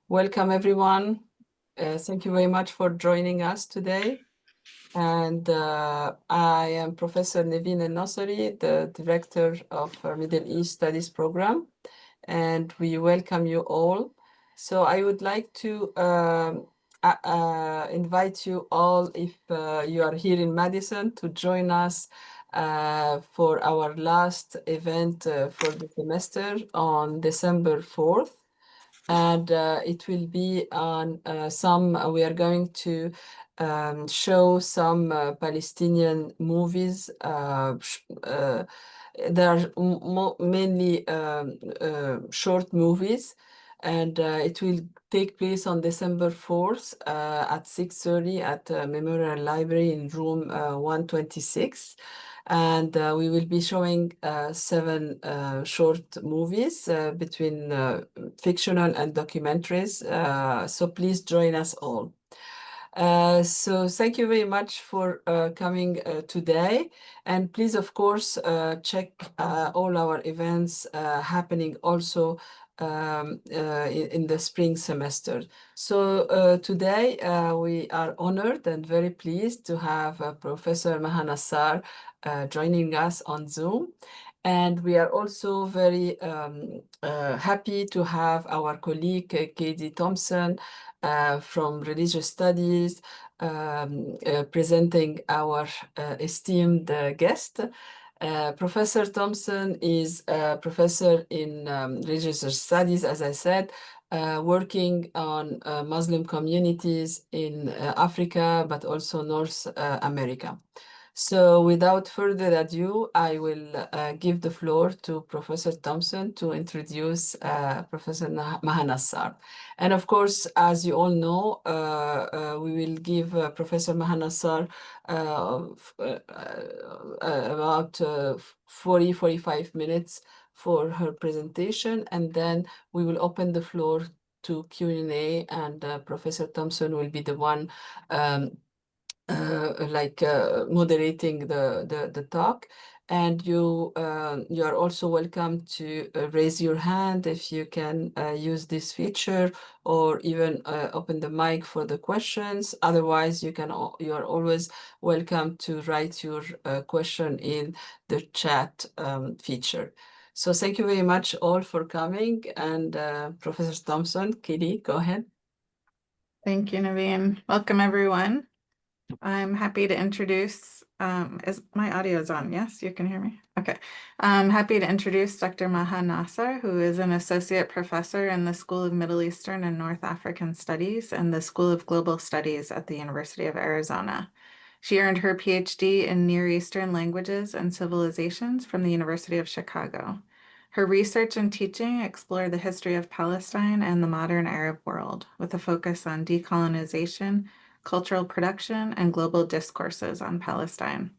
welcome everyone. Thank you very much for joining us today. And I am Professor Nevin El-Nasri, the Director of Middle East Studies Program, and we welcome you all. So I would like to invite you all, if you are here in Madison, to join us for our last event for the semester on December 4th. And it will be on we are going to show some Palestinian movies. They are mainly short movies, and it will take place on December 4th at 6:30 at Memorial Library in room 126. And we will be showing 7 short movies between fictional and documentaries. So please join us all. So thank you very much for coming today. And please, of course, check all our events happening also in the spring semester. So today we are honored and very pleased to have Professor Maha Nassar joining us on Zoom. And we are also very happy to have our colleague Katie Thompson from Religious Studies presenting our esteemed guest. Professor Thompson is a professor in religious studies, as I said, working on Muslim communities in Africa, but also North America. So without further ado, I will give the floor to Professor Thompson to introduce Professor Maha Nassar. And of course, as you all know, we will give Professor Maha Nassar about 45 minutes for her presentation, and then we will open the floor to Q&A, and Professor Thompson will be the one moderating the talk. And you are also welcome to raise your hand if you can use this feature, or even open the mic for the questions. Otherwise, you are always welcome to write your question in the chat feature. So thank you very much all for coming. And Professor Thompson, Katie, go ahead. Thank you, Naveen. Welcome, everyone. I'm happy to introduce, is my audio is on? Yes, you can hear me? Okay. I'm happy to introduce Dr. Maha Nassar, who is an associate professor in the School of Middle Eastern and North African Studies and the School of Global Studies at the University of Arizona. She earned her PhD in Near Eastern Languages and Civilizations from the University of Chicago. Her research and teaching explore the history of Palestine and the modern Arab world, with a focus on decolonization, cultural production, and global discourses on Palestine.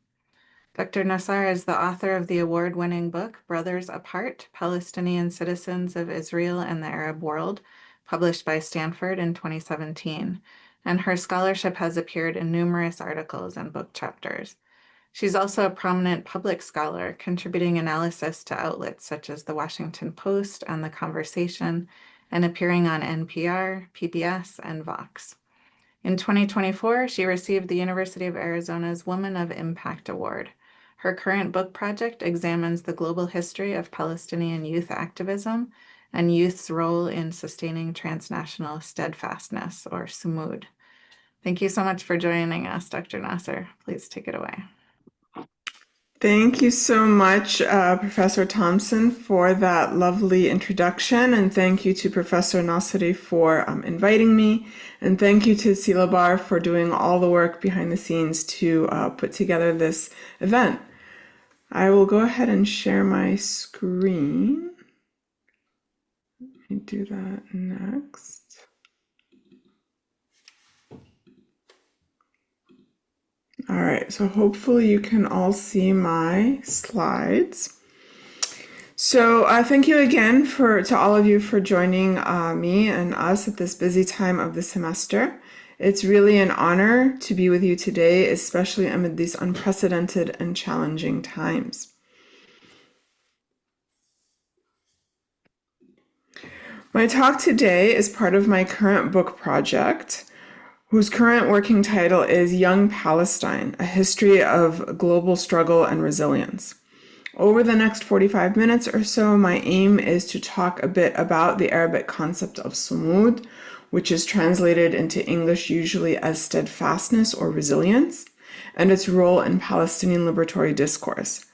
Dr. Nassar is the author of the award-winning book, Brothers Apart, Palestinian Citizens of Israel and the Arab World, published by Stanford in 2017, and her scholarship has appeared in numerous articles and book chapters. She's also a prominent public scholar, contributing analysis to outlets such as The Washington Post and The Conversation, and appearing on NPR, PBS, and Vox. In 2024, she received the University of Arizona's Woman of Impact Award. Her current book project examines the global history of Palestinian youth activism and youth's role in sustaining transnational steadfastness, or SUMUD. Thank you so much for joining us, Dr. Nassar. Please take it away. Thank you so much, Professor Thompson, for that lovely introduction. And thank you to Professor Nasri for inviting me. And thank you to Silabar for doing all the work behind the scenes to put together this event. I will go ahead and share my screen. Let me do that next. All right, so hopefully you can all see my slides. So thank you again to all of you for joining me and us at this busy time of the semester. It's really an honor to be with you today, especially amid these unprecedented and challenging times. My talk today is part of my current book project, whose current working title is Young Palestine, A History of Global Struggle and Resilience. Over the next 45 minutes or so, my aim is to talk a bit about the Arabic concept of sumud, which is translated into English usually as steadfastness or resilience, and its role in Palestinian liberatory discourse.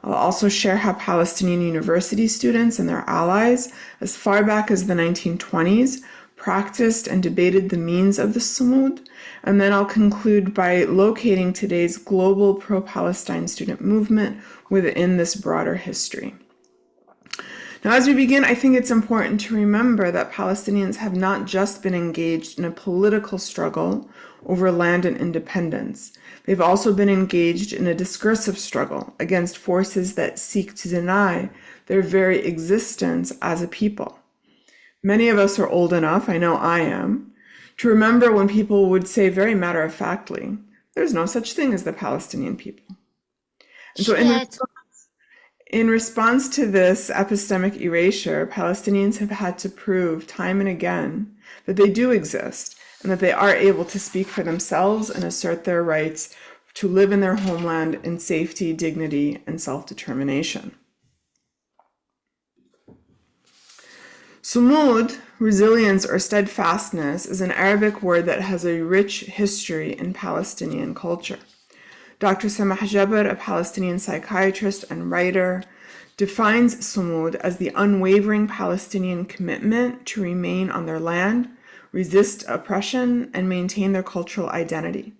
I'll also share how Palestinian university students and their allies, as far back as the 1920s, practiced and debated the means of the sumud, and then I'll conclude by locating today's global pro-Palestine student movement within this broader history. Now, as we begin, I think it's important to remember that Palestinians have not just been engaged in a political struggle over land and independence. They've also been engaged in a discursive struggle against forces that seek to deny their very existence as a people. Many of us are old enough, I know I am, to remember when people would say very matter-of-factly, there's no such thing as the Palestinian people. And so in response to this epistemic erasure, Palestinians have had to prove time and again that they do exist and that they are able to speak for themselves and assert their rights to live in their homeland in safety, dignity, and self-determination. Sumud, resilience or steadfastness, is an Arabic word that has a rich history in Palestinian culture. Dr. Samah Jabr, a Palestinian psychiatrist and writer, defines sumud as the unwavering Palestinian commitment to remain on their land, resist oppression, and maintain their cultural identity.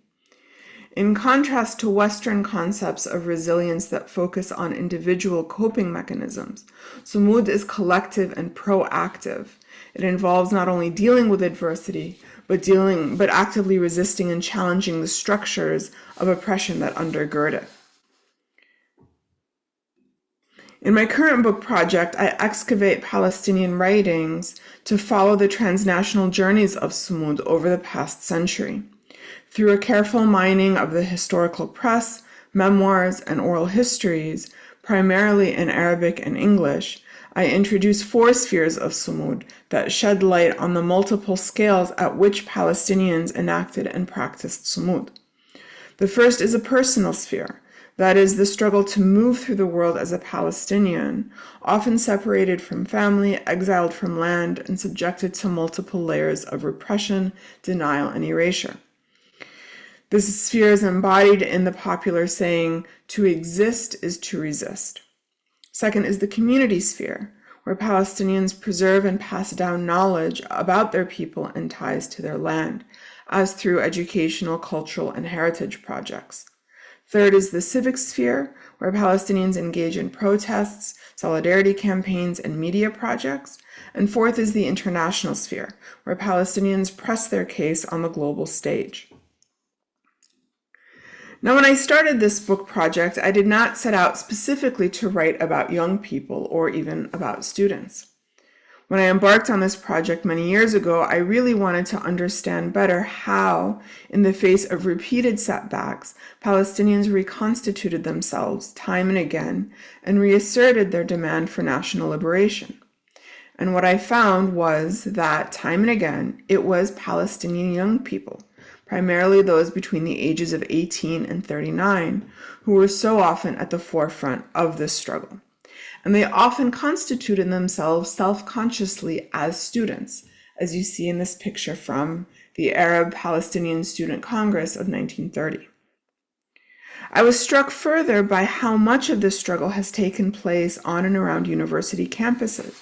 In contrast to Western concepts of resilience that focus on individual coping mechanisms, sumud is collective and proactive. It involves not only dealing with adversity, but actively resisting and challenging the structures of oppression that undergird it. In my current book project, I excavate Palestinian writings to follow the transnational journeys of sumud over the past century. Through a careful mining of the historical press, memoirs, and oral histories, primarily in Arabic and English, I introduce 4 spheres of sumud that shed light on the multiple scales at which Palestinians enacted and practiced sumud. The first is a personal sphere, that is, the struggle to move through the world as a Palestinian, often separated from family, exiled from land, and subjected to multiple layers of repression, denial, and erasure. This sphere is embodied in the popular saying, "To exist is to resist." Second is the community sphere, where Palestinians preserve and pass down knowledge about their people and ties to their land, as through educational, cultural, and heritage projects. Third is the civic sphere, where Palestinians engage in protests, solidarity campaigns, and media projects. And fourth is the international sphere, where Palestinians press their case on the global stage. Now, when I started this book project, I did not set out specifically to write about young people or even about students. When I embarked on this project many years ago, I really wanted to understand better how, in the face of repeated setbacks, Palestinians reconstituted themselves time and again and reasserted their demand for national liberation. And what I found was that, time and again, it was Palestinian young people, primarily those between the ages of 18 and 39, who were so often at the forefront of this struggle. And they often constituted themselves self-consciously as students, as you see in this picture from the Arab Palestinian Student Congress of 1930. I was struck further by how much of this struggle has taken place on and around university campuses,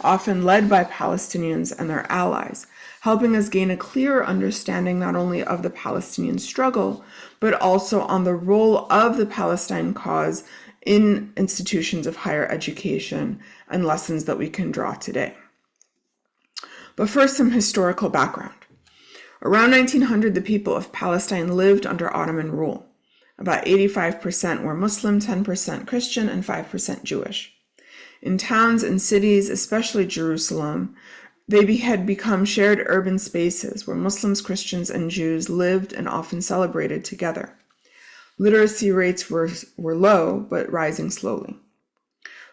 often led by Palestinians and their allies, helping us gain a clearer understanding not only of the Palestinian struggle, but also on the role of the Palestine cause in institutions of higher education and lessons that we can draw today. But first, some historical background. Around 1900, the people of Palestine lived under Ottoman rule. About 85% were Muslim, 10% Christian, and 5% Jewish. In towns and cities, especially Jerusalem, they had become shared urban spaces where Muslims, Christians, and Jews lived and often celebrated together. Literacy rates were low, but rising slowly.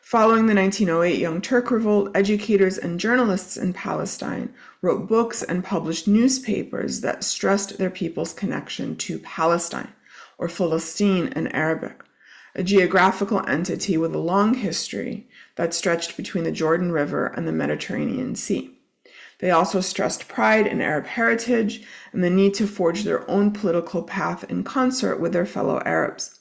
Following the 1908 Young Turk Revolt, educators and journalists in Palestine wrote books and published newspapers that stressed their people's connection to Palestine, or Palestine in Arabic, a geographical entity with a long history that stretched between the Jordan River and the Mediterranean Sea. They also stressed pride in Arab heritage and the need to forge their own political path in concert with their fellow Arabs.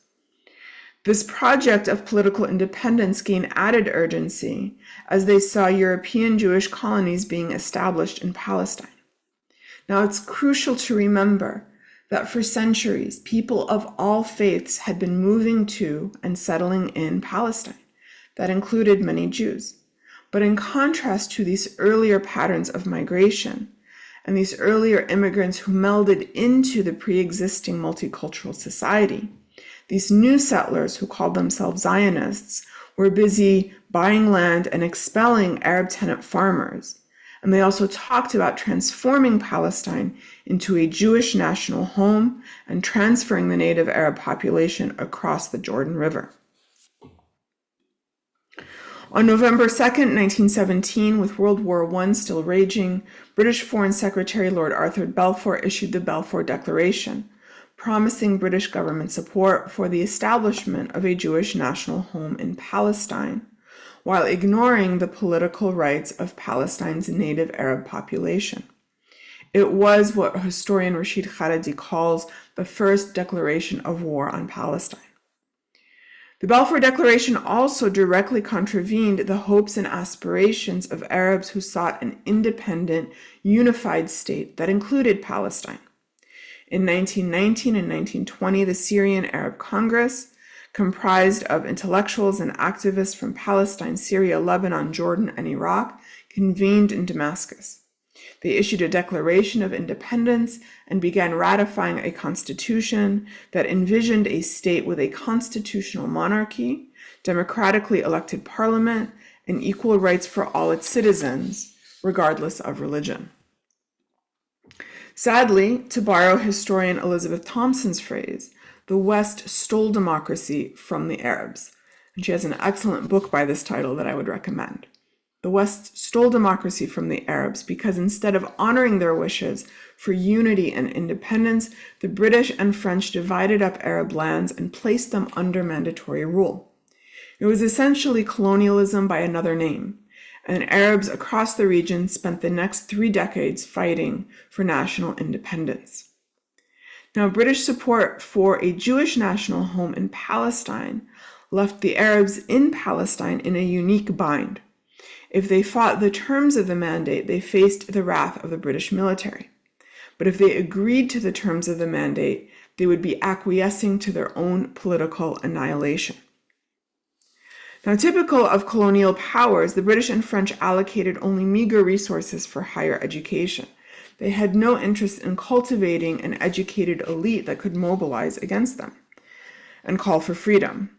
This project of political independence gained added urgency as they saw European Jewish colonies being established in Palestine. Now, it's crucial to remember that for centuries, people of all faiths had been moving to and settling in Palestine. That included many Jews. But in contrast to these earlier patterns of migration and these earlier immigrants who melded into the pre-existing multicultural society, these new settlers who called themselves Zionists were busy buying land and expelling Arab tenant farmers. And they also talked about transforming Palestine into a Jewish national home and transferring the native Arab population across the Jordan River. On November 2nd, 1917, with World War I still raging, British Foreign Secretary Lord Arthur Balfour issued the Balfour Declaration, promising British government support for the establishment of a Jewish national home in Palestine, while ignoring the political rights of Palestine's native Arab population. It was what historian Rashid Khalidi calls the first declaration of war on Palestine. The Balfour Declaration also directly contravened the hopes and aspirations of Arabs who sought an independent, unified state that included Palestine. In 1919 and 1920, the Syrian Arab Congress, comprised of intellectuals and activists from Palestine, Syria, Lebanon, Jordan, and Iraq, convened in Damascus. They issued a declaration of independence and began ratifying a constitution that envisioned a state with a constitutional monarchy, democratically elected parliament, and equal rights for all its citizens, regardless of religion. Sadly, to borrow historian Elizabeth Thompson's phrase, the West stole democracy from the Arabs. And she has an excellent book by this title that I would recommend. The West stole democracy from the Arabs because instead of honoring their wishes for unity and independence, the British and French divided up Arab lands and placed them under mandatory rule. It was essentially colonialism by another name, and Arabs across the region spent the next 3 decades fighting for national independence. Now, British support for a Jewish national home in Palestine left the Arabs in Palestine in a unique bind. If they fought the terms of the mandate, they faced the wrath of the British military. But if they agreed to the terms of the mandate, they would be acquiescing to their own political annihilation. Now, typical of colonial powers, the British and French allocated only meager resources for higher education. They had no interest in cultivating an educated elite that could mobilize against them and call for freedom.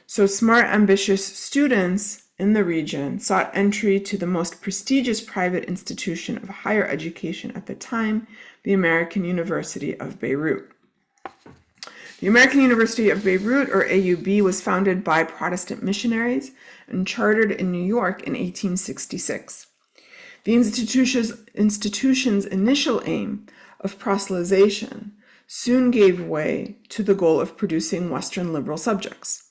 So smart, ambitious students in the region sought entry to the most prestigious private institution of higher education at the time, the American University of Beirut. The American University of Beirut, or AUB, was founded by Protestant missionaries and chartered in New York in 1866. The institution's initial aim of proselytization soon gave way to the goal of producing Western liberal subjects.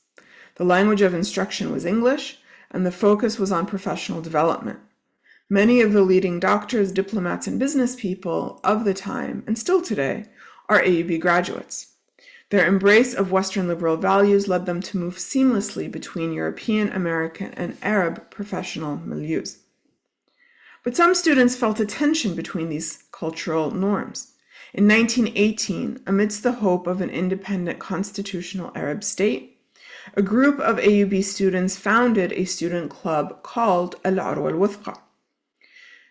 The language of instruction was English, and the focus was on professional development. Many of the leading doctors, diplomats, and business people of the time, and still today, are AUB graduates. Their embrace of Western liberal values led them to move seamlessly between European, American, and Arab professional milieus. But some students felt a tension between these cultural norms. In 1918, amidst the hope of an independent constitutional Arab state, a group of AUB students founded a student club called Al-Urwa Al-Wuthqa.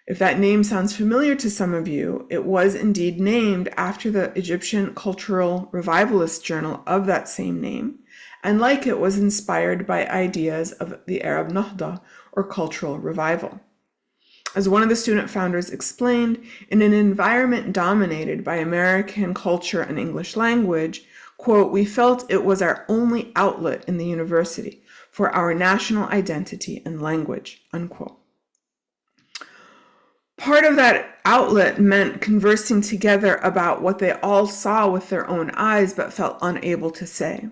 If that name sounds familiar to some of you, it was indeed named after the Egyptian cultural revivalist journal of that same name, and like it was inspired by ideas of the Arab Nahda, or cultural revival. As one of the student founders explained, in an environment dominated by American culture and English language, quote, "We felt it was our only outlet in the university for our national identity and language, unquote. Part of that outlet meant conversing together about what they all saw with their own eyes but felt unable to say,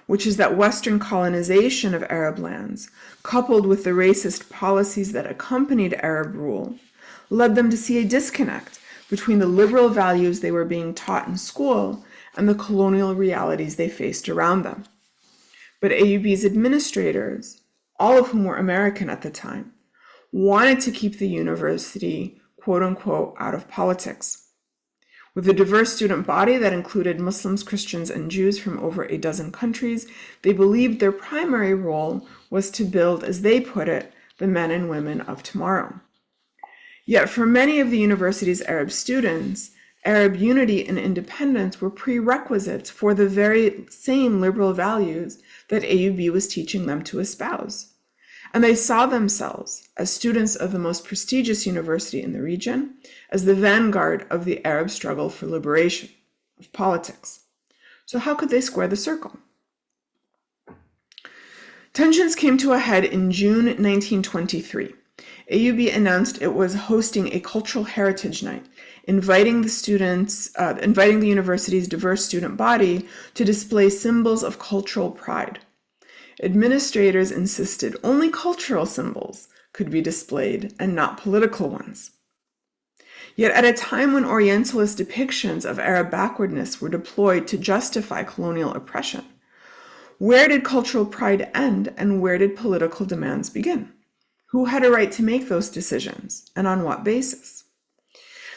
which is that Western colonization of Arab lands, coupled with the racist policies that accompanied Arab rule, led them to see a disconnect between the liberal values they were being taught in school and the colonial realities they faced around them. But AUB's administrators, all of whom were American at the time, wanted to keep the university, quote unquote, out of politics. With a diverse student body that included Muslims, Christians, and Jews from over a dozen countries, they believed their primary role was to build, as they put it, the men and women of tomorrow. Yet for many of the university's Arab students, Arab unity and independence were prerequisites for the very same liberal values that AUB was teaching them to espouse. And they saw themselves as students of the most prestigious university in the region, as the vanguard of the Arab struggle for liberation, of politics. So how could they square the circle? Tensions came to a head in June 1923. AUB announced it was hosting a cultural heritage night, inviting the university's diverse student body to display symbols of cultural pride. Administrators insisted only cultural symbols could be displayed and not political ones. Yet at a time when Orientalist depictions of Arab backwardness were deployed to justify colonial oppression, where did cultural pride end and where did political demands begin? Who had a right to make those decisions and on what basis?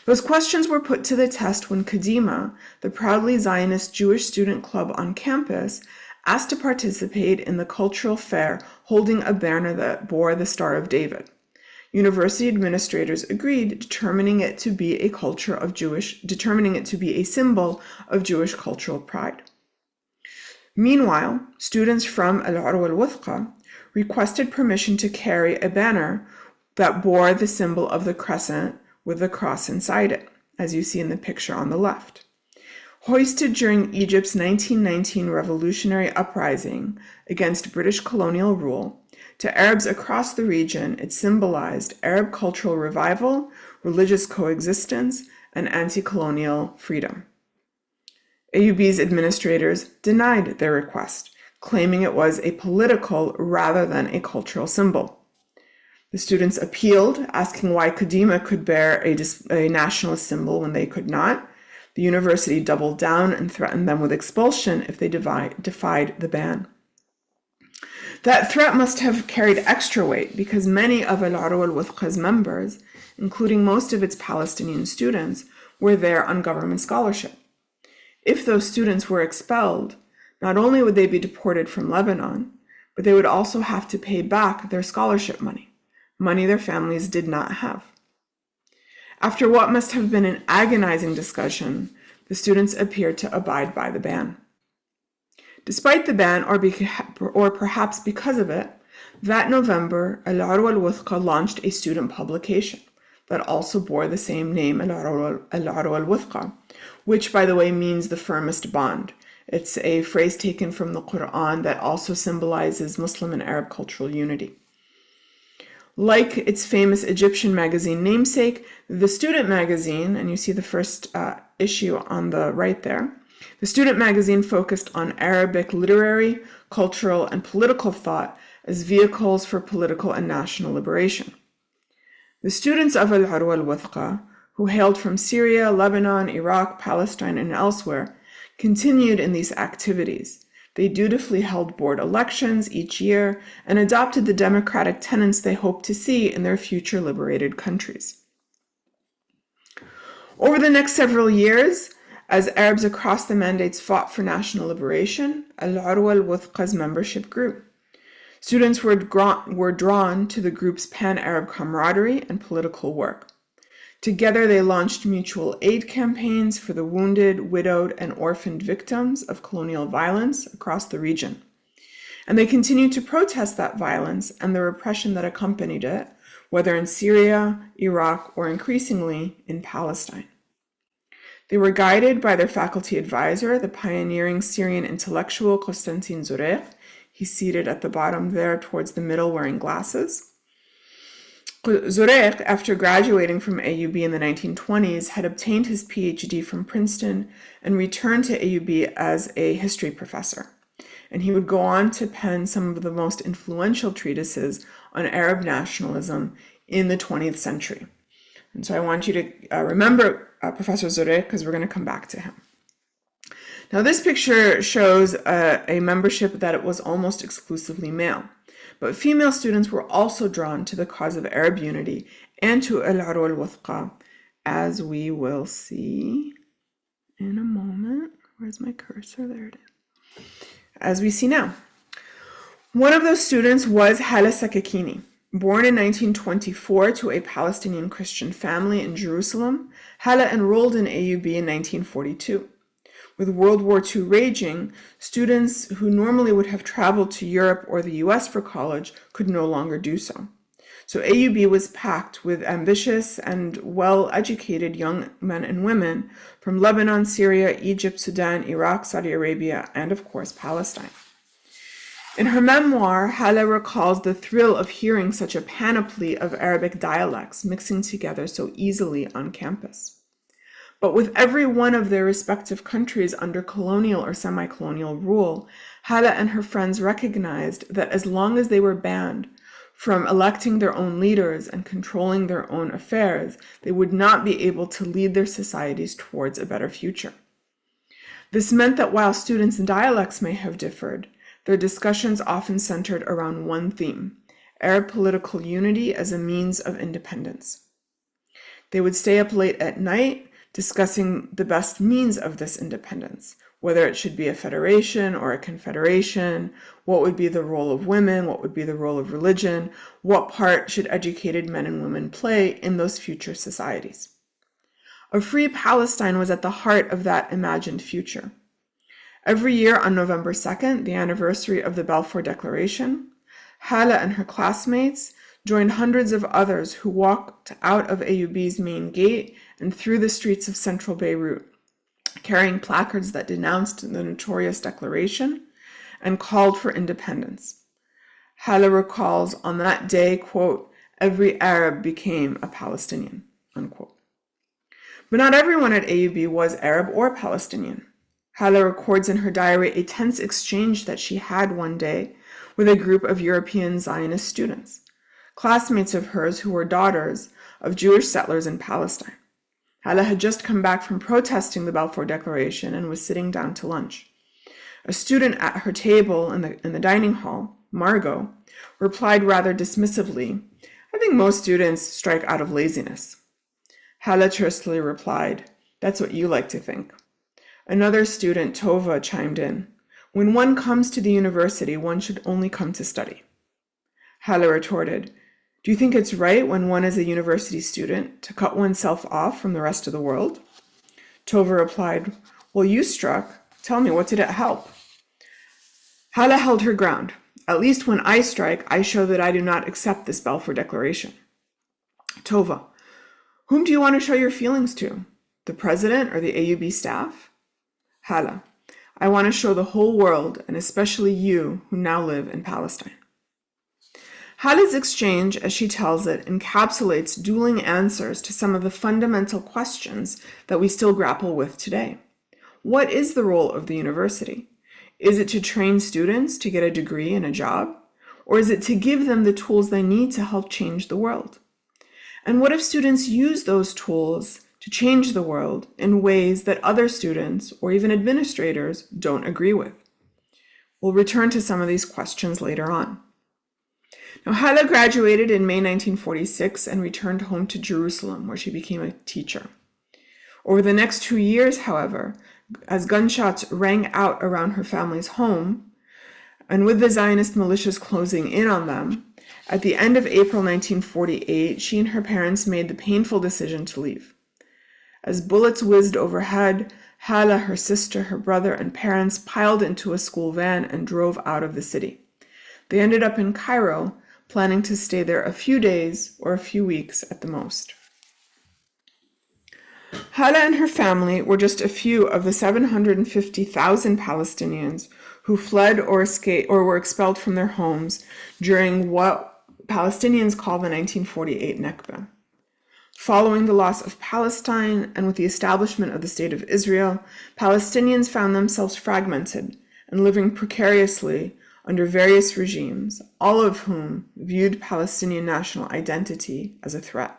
Those questions were put to the test when Kadima, the proudly Zionist Jewish student club on campus, asked to participate in the cultural fair holding a banner that bore the Star of David. University administrators agreed, determining it to be a symbol of Jewish cultural pride. Meanwhile, students from Al-Urwa al-Wuthqa requested permission to carry a banner that bore the symbol of the crescent with the cross inside it, as you see in the picture on the left. Hoisted during Egypt's 1919 revolutionary uprising against British colonial rule, to Arabs across the region, it symbolized Arab cultural revival, religious coexistence, and anti-colonial freedom. AUB's administrators denied their request, claiming it was a political rather than a cultural symbol. The students appealed, asking why Kadima could bear a nationalist symbol when they could not. The university doubled down and threatened them with expulsion if they defied the ban. That threat must have carried extra weight because many of Al-Urwa al-Wuthqa's members, including most of its Palestinian students, were there on government scholarship. If those students were expelled, not only would they be deported from Lebanon, but they would also have to pay back their scholarship money their families did not have. After what must have been an agonizing discussion, the students appeared to abide by the ban. Despite the ban, or perhaps because of it, that November, Al-Urwa al-Wuthqa launched a student publication that also bore the same name, Al-Urwa al-Wuthqa, which, by the way, means the firmest bond. It's a phrase taken from the Quran that also symbolizes Muslim and Arab cultural unity. Like its famous Egyptian magazine namesake, the student magazine, and you see the first issue on the right there, the student magazine focused on Arabic literary, cultural, and political thought as vehicles for political and national liberation. The students of Al-Urwa al-Wuthqa, who hailed from Syria, Lebanon, Iraq, Palestine, and elsewhere, continued in these activities. They dutifully held board elections each year and adopted the democratic tenets they hoped to see in their future liberated countries. Over the next several years, as Arabs across the Mandates fought for national liberation, Al-Urwa al-Wuthqa's membership grew. Students were drawn to the group's pan-Arab camaraderie and political work. Together, they launched mutual aid campaigns for the wounded, widowed, and orphaned victims of colonial violence across the region. And they continued to protest that violence and the repression that accompanied it, whether in Syria, Iraq, or increasingly in Palestine. They were guided by their faculty advisor, the pioneering Syrian intellectual Constantin Zureikh. He's seated at the bottom there towards the middle wearing glasses. Zurek, after graduating from AUB in the 1920s, had obtained his PhD from Princeton and returned to AUB as a history professor. And he would go on to pen some of the most influential treatises on Arab nationalism in the 20th century. And so I want you to remember Professor Zurek, because we're going to come back to him. Now this picture shows a membership that it was almost exclusively male. But female students were also drawn to the cause of Arab unity and to al-Urwa al-Wuthqa, as we will see in a moment. Where's my cursor? There it is. As we see now. One of those students was Hala Sakakini. Born in 1924 to a Palestinian Christian family in Jerusalem, Hala enrolled in AUB in 1942. With World War II raging, students who normally would have traveled to Europe or the US for college could no longer do so. So AUB was packed with ambitious and well-educated young men and women from Lebanon, Syria, Egypt, Sudan, Iraq, Saudi Arabia, and of course Palestine. In her memoir, Hala recalls the thrill of hearing such a panoply of Arabic dialects mixing together so easily on campus. But with every one of their respective countries under colonial or semi-colonial rule, Hala and her friends recognized that as long as they were banned from electing their own leaders and controlling their own affairs, they would not be able to lead their societies towards a better future. This meant that while students' dialects may have differed, their discussions often centered around one theme: Arab political unity as a means of independence. They would stay up late at night discussing the best means of this independence, whether it should be a federation or a confederation, what would be the role of women, what would be the role of religion, what part should educated men and women play in those future societies. A free Palestine was at the heart of that imagined future. Every year on November 2nd, the anniversary of the Balfour Declaration, Hala and her classmates joined hundreds of others who walked out of AUB's main gate and through the streets of central Beirut, carrying placards that denounced the notorious declaration and called for independence. Hala recalls on that day, quote, "Every Arab became a Palestinian," unquote. But not everyone at AUB was Arab or Palestinian. Hala records in her diary a tense exchange that she had one day with a group of European Zionist students, classmates of hers who were daughters of Jewish settlers in Palestine. Hala had just come back from protesting the Balfour Declaration and was sitting down to lunch. A student at her table in the dining hall, Margot, replied rather dismissively, "I think most students strike out of laziness." Hala tersely replied, "That's what you like to think." Another student, Tova, chimed in, "When one comes to the university, one should only come to study." Hala retorted, "Do you think it's right when one is a university student to cut oneself off from the rest of the world?" Tova replied, "Well, you struck. Tell me, what did it help?" Hala held her ground. "At least when I strike, I show that I do not accept this Balfour Declaration." Tova, "Whom do you want to show your feelings to? The president or the AUB staff?" Hala, "I want to show the whole world, and especially you who now live in Palestine." Hala's exchange, as she tells it, encapsulates dueling answers to some of the fundamental questions that we still grapple with today. What is the role of the university? Is it to train students to get a degree and a job? Or is it to give them the tools they need to help change the world? And what if students use those tools to change the world in ways that other students or even administrators don't agree with? We'll return to some of these questions later on. Now, Hala graduated in May 1946 and returned home to Jerusalem, where she became a teacher. Over the next 2 years, however, as gunshots rang out around her family's home, and with the Zionist militias closing in on them, at the end of April 1948, she and her parents made the painful decision to leave. As bullets whizzed overhead, Hala, her sister, her brother, and parents piled into a school van and drove out of the city. They ended up in Cairo, planning to stay there a few days or a few weeks at the most. Hala and her family were just a few of the 750,000 Palestinians who fled or escaped or were expelled from their homes during what Palestinians call the 1948 Nakba. Following the loss of Palestine and with the establishment of the State of Israel, Palestinians found themselves fragmented and living precariously under various regimes, all of whom viewed Palestinian national identity as a threat.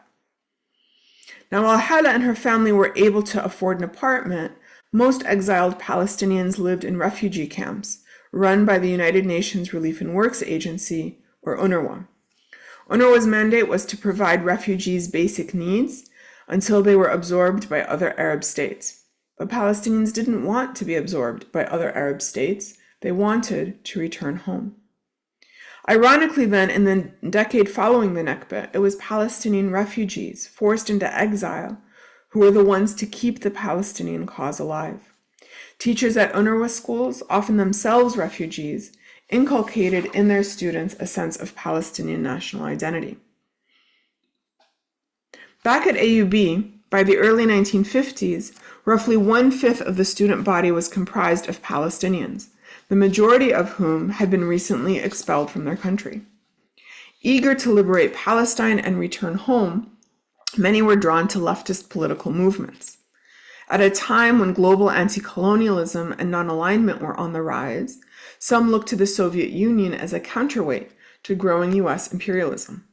Now, while Hala and her family were able to afford an apartment, most exiled Palestinians lived in refugee camps run by the United Nations Relief and Works Agency, or UNRWA. UNRWA's mandate was to provide refugees basic needs until they were absorbed by other Arab states. But Palestinians didn't want to be absorbed by other Arab states. They wanted to return home. Ironically, then, in the decade following the Nakba, it was Palestinian refugees forced into exile who were the ones to keep the Palestinian cause alive. Teachers at UNRWA schools, often themselves refugees, inculcated in their students a sense of Palestinian national identity. Back at AUB, by the early 1950s, roughly 1/5 of the student body was comprised of Palestinians, the majority of whom had been recently expelled from their country. Eager to liberate Palestine and return home, many were drawn to leftist political movements. At a time when global anti-colonialism and non-alignment were on the rise, some looked to the Soviet Union as a counterweight to growing US imperialism.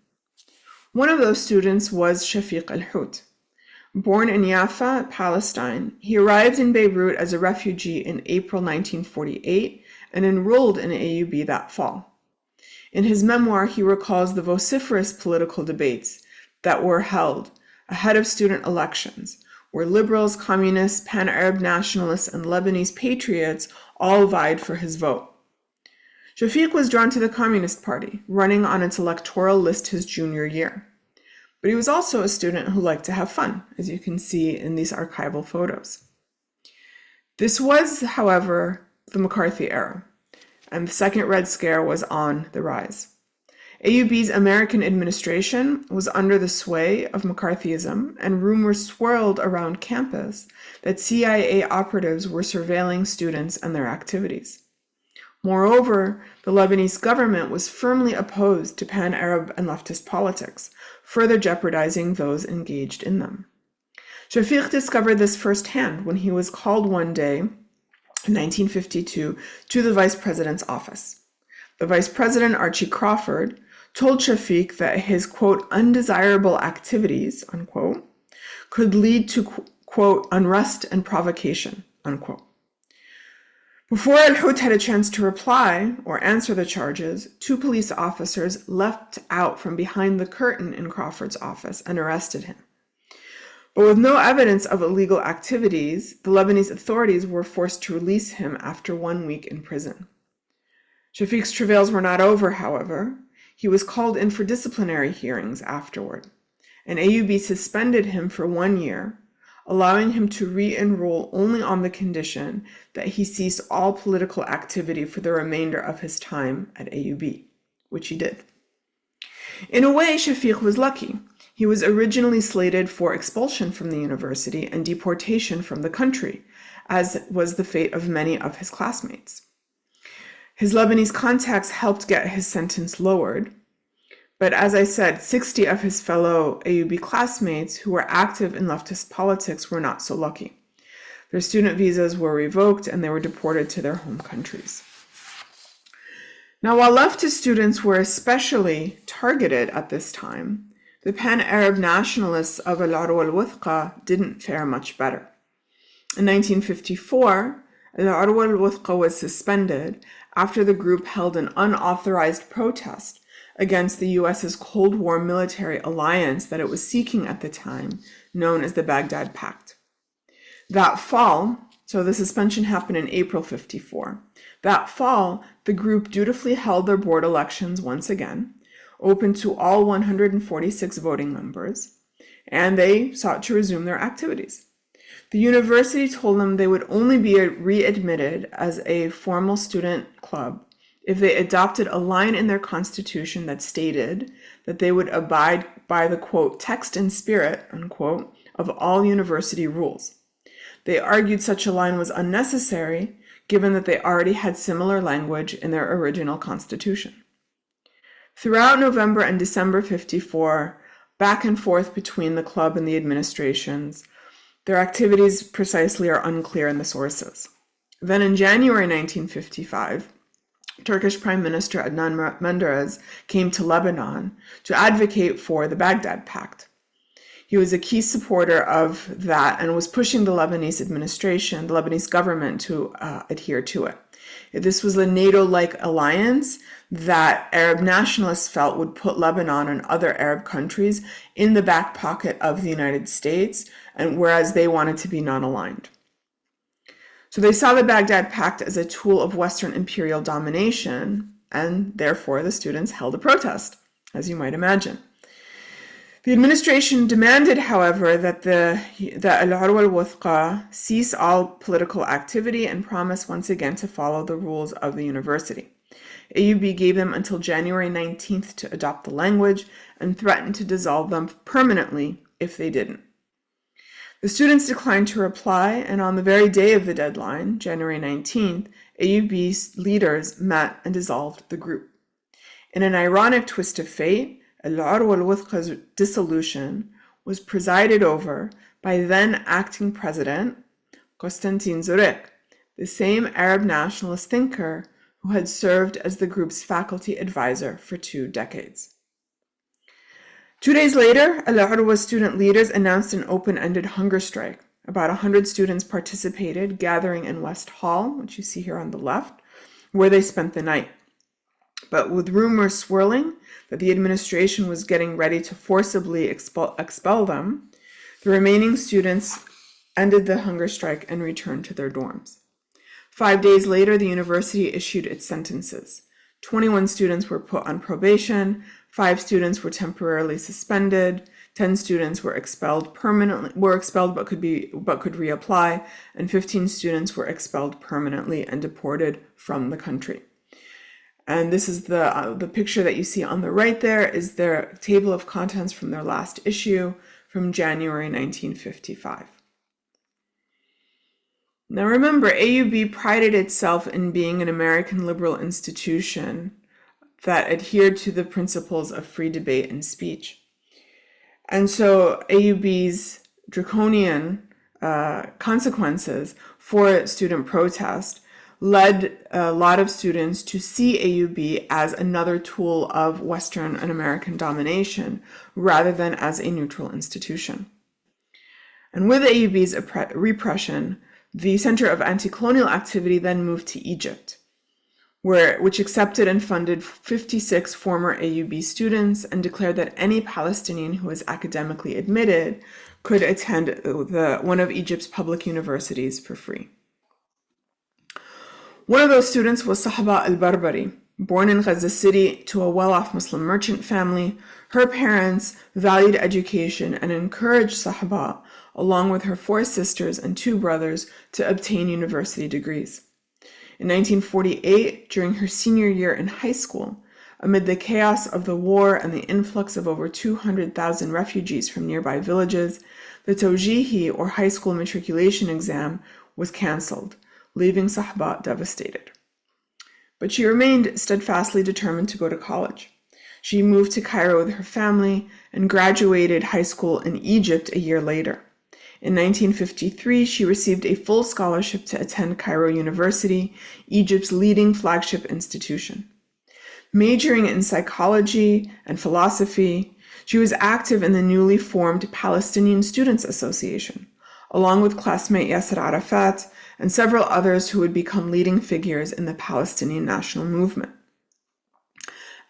One of those students was Shafiq al-Hout. Born in Jaffa, Palestine, he arrived in Beirut as a refugee in April 1948 and enrolled in AUB that fall. In his memoir, he recalls the vociferous political debates that were held ahead of student elections, where liberals, communists, pan-Arab nationalists, and Lebanese patriots all vied for his vote. Shafiq was drawn to the Communist Party, running on its electoral list his junior year. But he was also a student who liked to have fun, as you can see in these archival photos. This was, however, the McCarthy era, and the Second Red Scare was on the rise. AUB's American administration was under the sway of McCarthyism, and rumors swirled around campus that CIA operatives were surveilling students and their activities. Moreover, the Lebanese government was firmly opposed to pan-Arab and leftist politics, further jeopardizing those engaged in them. Shafiq discovered this firsthand when he was called one day in 1952 to the vice president's office. The vice president, Archie Crawford, told Shafiq that his, quote, undesirable activities, unquote, could lead to, quote, unrest and provocation, unquote. Before al-Hout had a chance to reply or answer the charges, 2 police officers leapt out from behind the curtain in Crawford's office and arrested him. But with no evidence of illegal activities, the Lebanese authorities were forced to release him after 1 week in prison. Shafiq's travails were not over, however. He was called in for disciplinary hearings afterward, and AUB suspended him for 1 year, allowing him to re-enroll only on the condition that he cease all political activity for the remainder of his time at AUB, which he did. In a way, Shafiq was lucky. He was originally slated for expulsion from the university and deportation from the country, as was the fate of many of his classmates. His Lebanese contacts helped get his sentence lowered, but as I said, 60 of his fellow AUB classmates who were active in leftist politics were not so lucky. Their student visas were revoked and they were deported to their home countries. Now, while leftist students were especially targeted at this time, the pan-Arab nationalists of Al-Urwa al-Wuthqa didn't fare much better. In 1954, Al-Urwa al-Wuthqa was suspended after the group held an unauthorized protest against the US's Cold War military alliance that it was seeking at the time, known as the Baghdad Pact. That fall, so the suspension happened in April 54, that fall, the group dutifully held their board elections once again, open to all 146 voting members, and they sought to resume their activities. The university told them they would only be readmitted as a formal student club if they adopted a line in their constitution that stated that they would abide by the, quote, text and spirit, unquote, of all university rules. They argued such a line was unnecessary, given that they already had similar language in their original constitution. Throughout November and December 54, back and forth between the club and the administrations, their activities precisely are unclear in the sources. Then in January 1955, Turkish Prime Minister Adnan Menderes came to Lebanon to advocate for the Baghdad Pact. He was a key supporter of that and was pushing the Lebanese administration, the Lebanese government, to adhere to it. This was a NATO-like alliance that Arab nationalists felt would put Lebanon and other Arab countries in the back pocket of the United States, and whereas they wanted to be non-aligned. So they saw the Baghdad Pact as a tool of Western imperial domination, and therefore the students held a protest, as you might imagine. The administration demanded, however, that Al-Urwa al-Wuthqa cease all political activity and promise once again to follow the rules of the university. AUB gave them until January 19th to adopt the language and threatened to dissolve them permanently if they didn't. The students declined to reply, and on the very day of the deadline, January 19th, AUB's leaders met and dissolved the group. In an ironic twist of fate, Al-Urwa al-Wuthqa's dissolution was presided over by then acting president Constantin Zurek, the same Arab nationalist thinker who had served as the group's faculty advisor for 2 decades. 2 days later, Al-Urwa's student leaders announced an open-ended hunger strike. About 100 students participated, gathering in West Hall, which you see here on the left, where they spent the night. But with rumors swirling that the administration was getting ready to forcibly expel them, the remaining students ended the hunger strike and returned to their dorms. 5 days later, the university issued its sentences. 21 students were put on probation, 5 students were temporarily suspended, 10 students were expelled but could reapply, and 15 students were expelled permanently and deported from the country. And this is the picture that you see on the right there is their table of contents from their last issue from January 1955. Now remember, AUB prided itself in being an American liberal institution that adhered to the principles of free debate and speech. And so AUB's draconian consequences for student protest led a lot of students to see AUB as another tool of Western and American domination rather than as a neutral institution. And with AUB's repression, the Center of Anti-Colonial Activity then moved to Egypt, which accepted and funded 56 former AUB students and declared that any Palestinian who was academically admitted could attend one of Egypt's public universities for free. One of those students was Sahaba al-Barbari. Born in Gaza City to a well-off Muslim merchant family, her parents valued education and encouraged Sahaba, along with her 4 sisters and 2 brothers, to obtain university degrees. In 1948, during her senior year in high school, amid the chaos of the war and the influx of over 200,000 refugees from nearby villages, the Tawjihi, or high school matriculation exam, was canceled, leaving Sahaba devastated. But she remained steadfastly determined to go to college. She moved to Cairo with her family and graduated high school in Egypt a year later. In 1953, she received a full scholarship to attend Cairo University, Egypt's leading flagship institution. Majoring in psychology and philosophy, she was active in the newly formed Palestinian Students Association, along with classmate Yasser Arafat and several others who would become leading figures in the Palestinian national movement.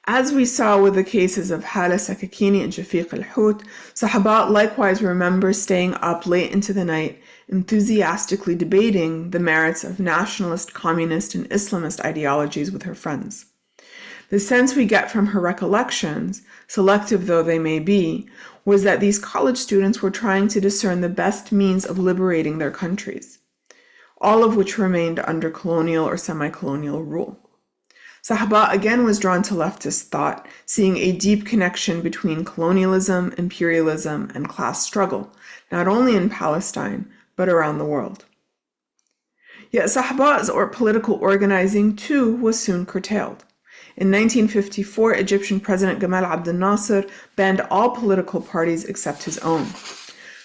As we saw with the cases of Hala Sakakini and Shafiq al-Hout, Sahaba likewise remember staying up late into the night, enthusiastically debating the merits of nationalist, communist, and Islamist ideologies with her friends. The sense we get from her recollections, selective though they may be, was that these college students were trying to discern the best means of liberating their countries, all of which remained under colonial or semi-colonial rule. Sahaba again was drawn to leftist thought, seeing a deep connection between colonialism, imperialism, and class struggle not only in Palestine, but around the world. Yet Sahba's political organizing too was soon curtailed. In 1954, Egyptian President Gamal Abdel Nasser banned all political parties except his own.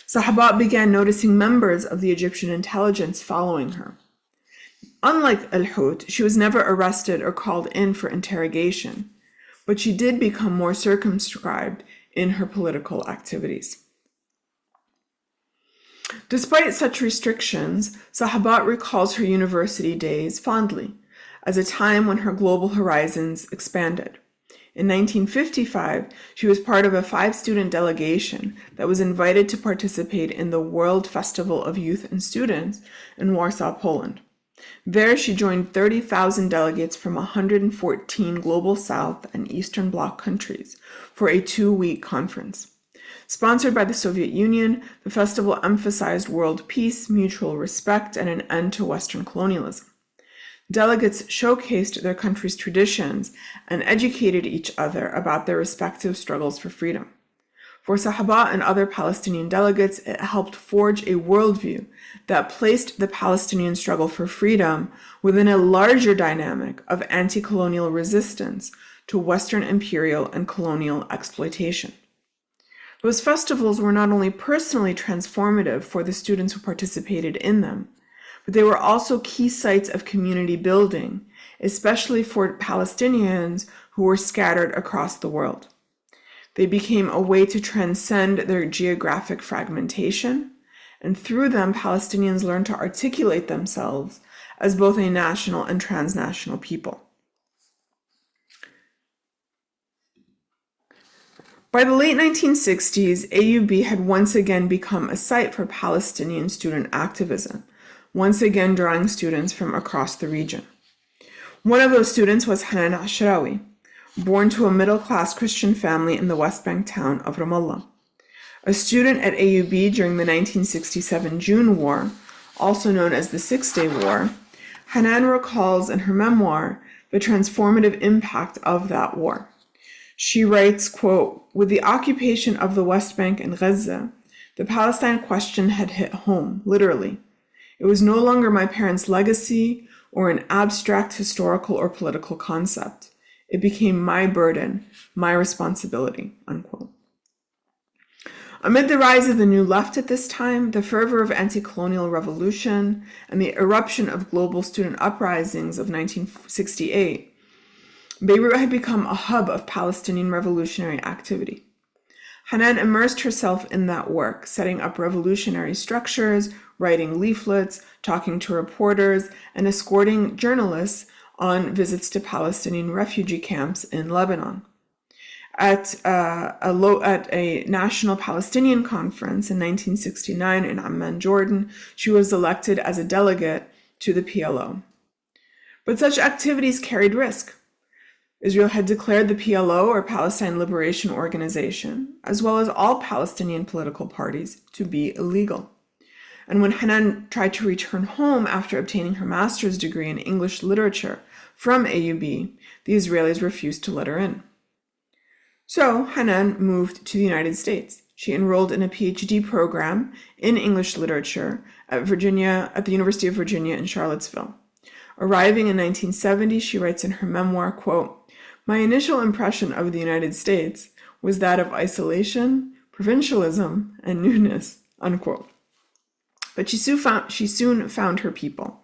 Sahba began noticing members of the Egyptian intelligence following her. Unlike Al-Hout, she was never arrested or called in for interrogation, but she did become more circumscribed in her political activities. Despite such restrictions, Sahba recalls her university days fondly, as a time when her global horizons expanded. In 1955, she was part of a 5-student delegation that was invited to participate in the World Festival of Youth and Students in Warsaw, Poland. There, she joined 30,000 delegates from 114 global South and Eastern Bloc countries for a 2-week conference. Sponsored by the Soviet Union, the festival emphasized world peace, mutual respect, and an end to Western colonialism. Delegates showcased their country's traditions and educated each other about their respective struggles for freedom. For Sahaba and other Palestinian delegates, it helped forge a worldview that placed the Palestinian struggle for freedom within a larger dynamic of anti-colonial resistance to Western imperial and colonial exploitation. Those festivals were not only personally transformative for the students who participated in them, but they were also key sites of community building, especially for Palestinians who were scattered across the world. They became a way to transcend their geographic fragmentation, and through them, Palestinians learned to articulate themselves as both a national and transnational people. By the late 1960s, AUB had once again become a site for Palestinian student activism, once again drawing students from across the region. One of those students was Hanan Ashrawi, born to a middle-class Christian family in the West Bank town of Ramallah. A student at AUB during the 1967 June War, also known as the Six-Day War, Hanan recalls in her memoir the transformative impact of that war. She writes, quote, "With the occupation of the West Bank and Gaza, the Palestine question had hit home, literally. It was no longer my parents' legacy or an abstract historical or political concept. It became my burden, my responsibility," unquote. Amid the rise of the New Left at this time, the fervor of anti-colonial revolution, and the eruption of global student uprisings of 1968, Beirut had become a hub of Palestinian revolutionary activity. Hanan immersed herself in that work, setting up revolutionary structures, writing leaflets, talking to reporters, and escorting journalists on visits to Palestinian refugee camps in Lebanon. At a national Palestinian conference in 1969 in Amman, Jordan, she was elected as a delegate to the PLO. But such activities carried risk. Israel had declared the PLO, or Palestine Liberation Organization, as well as all Palestinian political parties, to be illegal. And when Hanan tried to return home after obtaining her master's degree in English literature from AUB, the Israelis refused to let her in. So Hanan moved to the United States. She enrolled in a PhD program in English literature at the University of Virginia in Charlottesville. Arriving in 1970, she writes in her memoir, quote, "My initial impression of the United States was that of isolation, provincialism, and newness," unquote. But she soon found her people.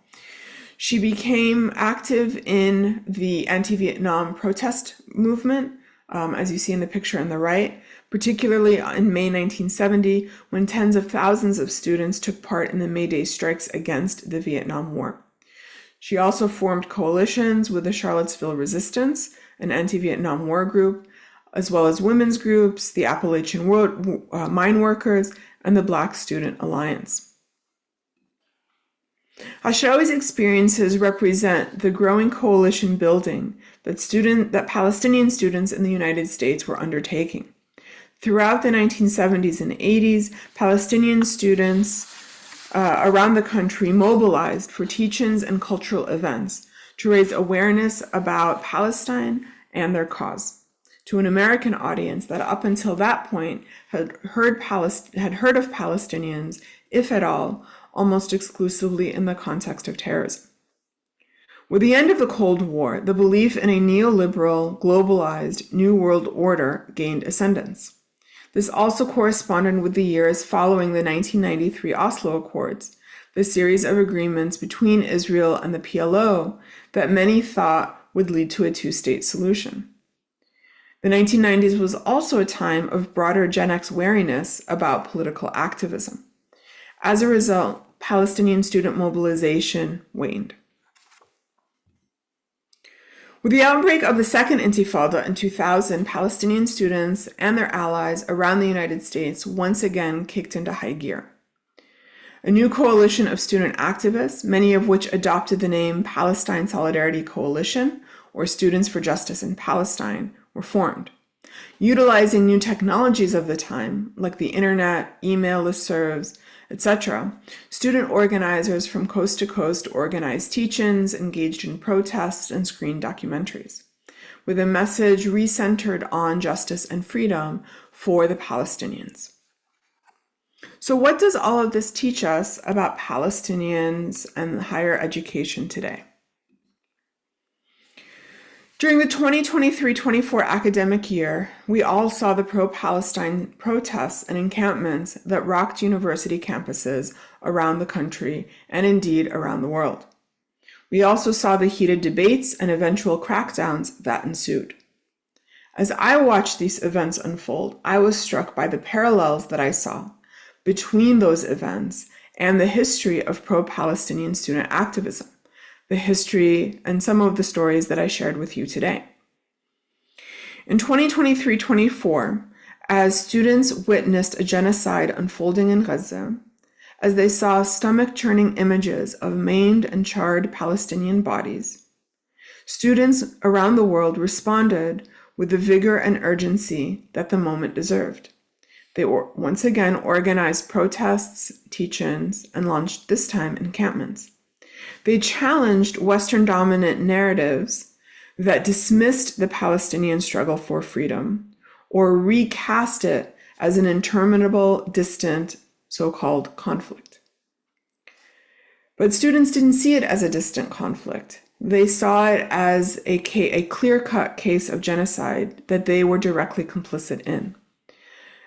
She became active in the anti-Vietnam protest movement, as you see in the picture on the right, particularly in May 1970, when tens of thousands of students took part in the May Day strikes against the Vietnam War. She also formed coalitions with the Charlottesville Resistance, an anti-Vietnam War group, as well as women's groups, the Appalachian Mine Workers, and the Black Student Alliance. Ashrawi's experiences represent the growing coalition building that Palestinian students in the United States were undertaking. Throughout the 1970s and 80s, Palestinian students around the country mobilized for teach-ins and cultural events to raise awareness about Palestine and their cause, to an American audience that up until that point had heard of Palestinians, if at all, almost exclusively in the context of terrorism. With the end of the Cold War, the belief in a neoliberal, globalized New World Order gained ascendance. This also corresponded with the years following the 1993 Oslo Accords, the series of agreements between Israel and the PLO that many thought would lead to a two-state solution. The 1990s was also a time of broader Gen X wariness about political activism. As a result, Palestinian student mobilization waned. With the outbreak of the Second Intifada in 2000, Palestinian students and their allies around the United States once again kicked into high gear. A new coalition of student activists, many of which adopted the name Palestine Solidarity Coalition, or Students for Justice in Palestine, were formed. Utilizing new technologies of the time, like the internet, email listservs, etc., student organizers from coast to coast organized teach-ins, engaged in protests, and screened documentaries, with a message recentered on justice and freedom for the Palestinians. So what does all of this teach us about Palestinians and higher education today? During the 2023-24 academic year, we all saw the pro-Palestine protests and encampments that rocked university campuses around the country and indeed around the world. We also saw the heated debates and eventual crackdowns that ensued. As I watched these events unfold, I was struck by the parallels that I saw between those events and the history of pro-Palestinian student activism, the history and some of the stories that I shared with you today. In 2023-24, as students witnessed a genocide unfolding in Gaza, as they saw stomach-churning images of maimed and charred Palestinian bodies, students around the world responded with the vigor and urgency that the moment deserved. They once again organized protests, teach-ins, and launched this time encampments. They challenged Western-dominant narratives that dismissed the Palestinian struggle for freedom or recast it as an interminable, distant, so-called conflict. But students didn't see it as a distant conflict. They saw it as a clear-cut case of genocide that they were directly complicit in.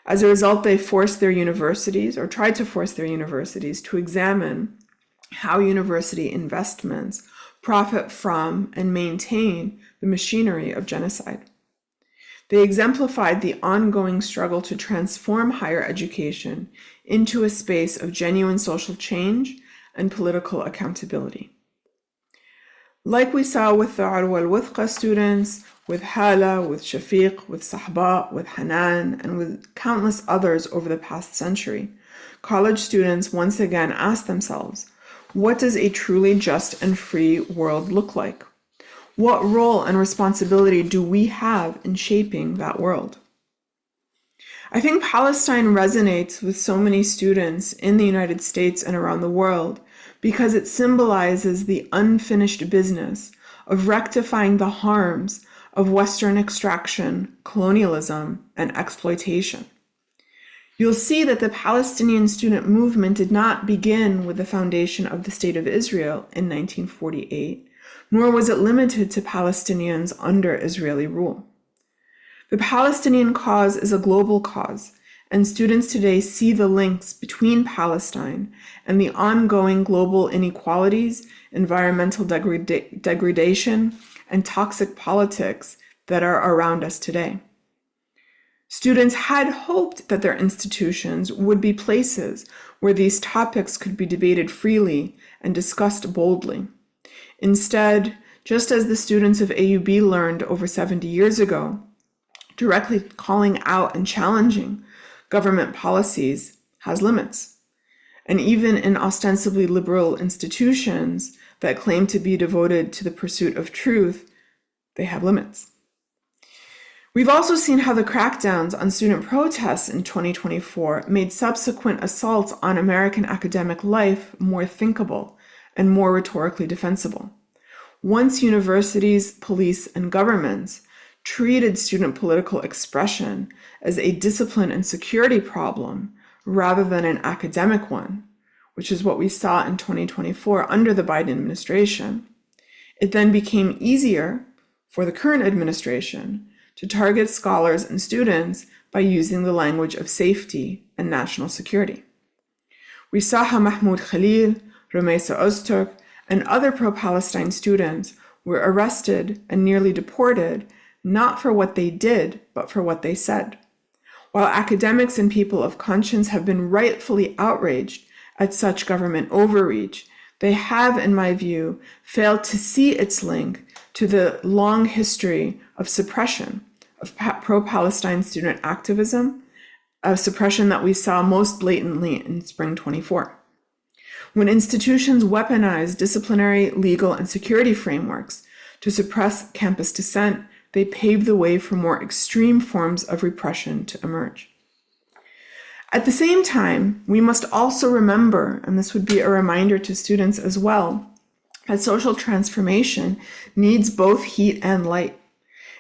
As a result, they forced their universities, or tried to force their universities, to examine how university investments profit from and maintain the machinery of genocide. They exemplified the ongoing struggle to transform higher education into a space of genuine social change and political accountability. Like we saw with the Arwa al-Wuthqa students, with Hala, with Shafiq, with Sahba, with Hanan, and with countless others over the past century, college students once again asked themselves, what does a truly just and free world look like? What role and responsibility do we have in shaping that world? I think Palestine resonates with so many students in the United States and around the world because it symbolizes the unfinished business of rectifying the harms of Western extraction, colonialism, and exploitation. You'll see that the Palestinian student movement did not begin with the foundation of the State of Israel in 1948, nor was it limited to Palestinians under Israeli rule. The Palestinian cause is a global cause, and students today see the links between Palestine and the ongoing global inequalities, environmental degradation, and toxic politics that are around us today. Students had hoped that their institutions would be places where these topics could be debated freely and discussed boldly. Instead, just as the students of AUB learned over 70 years ago, directly calling out and challenging government policies has limits. And even in ostensibly liberal institutions that claim to be devoted to the pursuit of truth, they have limits. We've also seen how the crackdowns on student protests in 2024 made subsequent assaults on American academic life more thinkable and more rhetorically defensible. Once universities, police, and governments treated student political expression as a discipline and security problem rather than an academic one, which is what we saw in 2024 under the Biden administration, it then became easier for the current administration to target scholars and students by using the language of safety and national security. We saw how Mahmoud Khalil, Rumeisa Öztürk, and other pro-Palestine students were arrested and nearly deported, not for what they did, but for what they said. While academics and people of conscience have been rightfully outraged at such government overreach, they have, in my view, failed to see its link to the long history of suppression of pro-Palestine student activism, a suppression that we saw most blatantly in spring 24. When institutions weaponize disciplinary, legal, and security frameworks to suppress campus dissent, they pave the way for more extreme forms of repression to emerge. At the same time, we must also remember, and this would be a reminder to students as well, that social transformation needs both heat and light.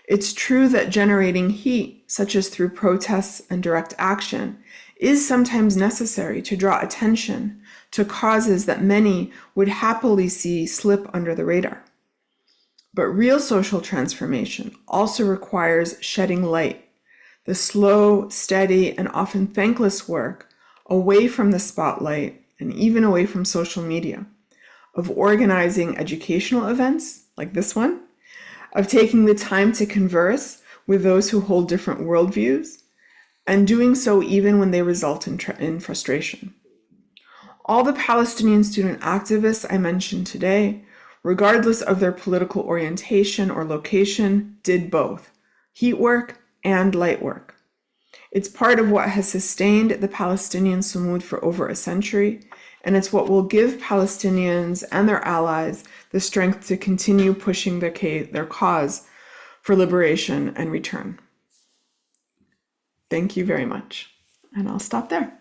It's true that generating heat, such as through protests and direct action, is sometimes necessary to draw attention to causes that many would happily see slip under the radar. But real social transformation also requires shedding light, the slow, steady, and often thankless work away from the spotlight and even away from social media, of organizing educational events like this one, of taking the time to converse with those who hold different worldviews, and doing so even when they result in frustration. All the Palestinian student activists I mentioned today, regardless of their political orientation or location, did both heat work and light work. It's part of what has sustained the Palestinian Sumud for over a century, and it's what will give Palestinians and their allies the strength to continue pushing their cause for liberation and return. Thank you very much, and I'll stop there.